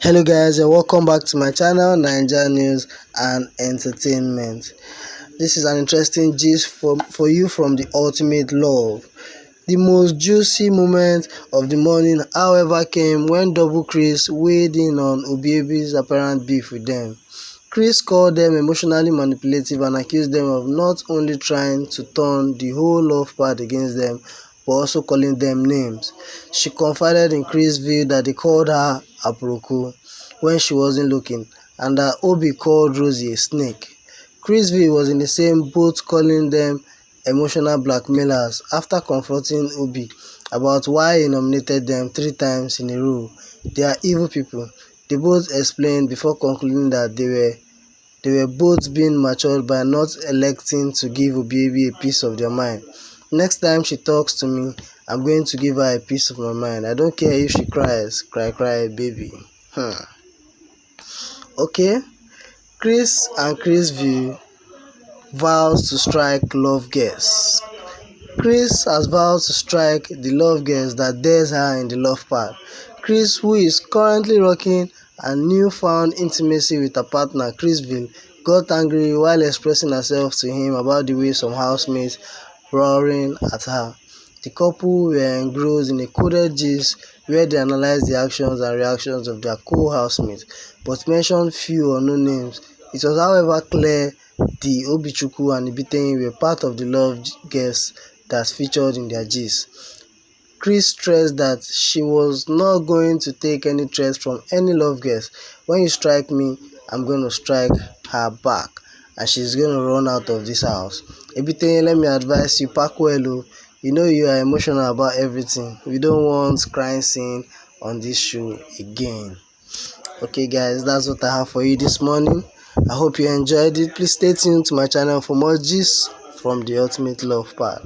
Hello guys, and welcome back to my channel, Naija News and Entertainment. This is an interesting gist for you from the ultimate love. The most juicy moment of the morning, however, came when DoubleChris weighed in on ObiEbi's apparent beef with them. Chris called them emotionally manipulative and accused them of not only trying to turn the whole love part against them, but also calling them names. She confided in Chris' view that they called her Okporoko when she wasn't looking, and that Obi called Rosie a snake. Chris V was in the same boat, calling them emotional blackmailers after confronting Obi about why he nominated them 3 times in a row. They are evil people, they both explained before concluding that they were both being matured by not electing to give ObiEbi a piece of their mind. Next time she talks to me, I'm going to give her a piece of my mind. I don't care if she cries. Cry, cry, baby. Okay, Chris and Chris view vows to strike love guests. Chris has vowed to strike the love guest that dares her in the love part. Chris, who is currently rocking a newfound intimacy with her partner Chrisville, got angry while expressing herself to him about the way some housemates roaring at her. The couple were engrossed in a coded gist where they analyzed the actions and reactions of their co-housemates, but mentioned few or no names. It was however clear the Obichukwu and Ibitenyi were part of the love guests that featured in their gist. Chris stressed that she was not going to take any threats from any love guest. When you strike me, I'm going to strike her back, and she's going to run out of this house. Ibitenyi, let me advise you, pack well. You know you are emotional about everything. We don't want crying scene on this show again. Okay guys, that's what I have for you this morning. I hope you enjoyed it. Please stay tuned to my channel for more gist from the ultimate love part.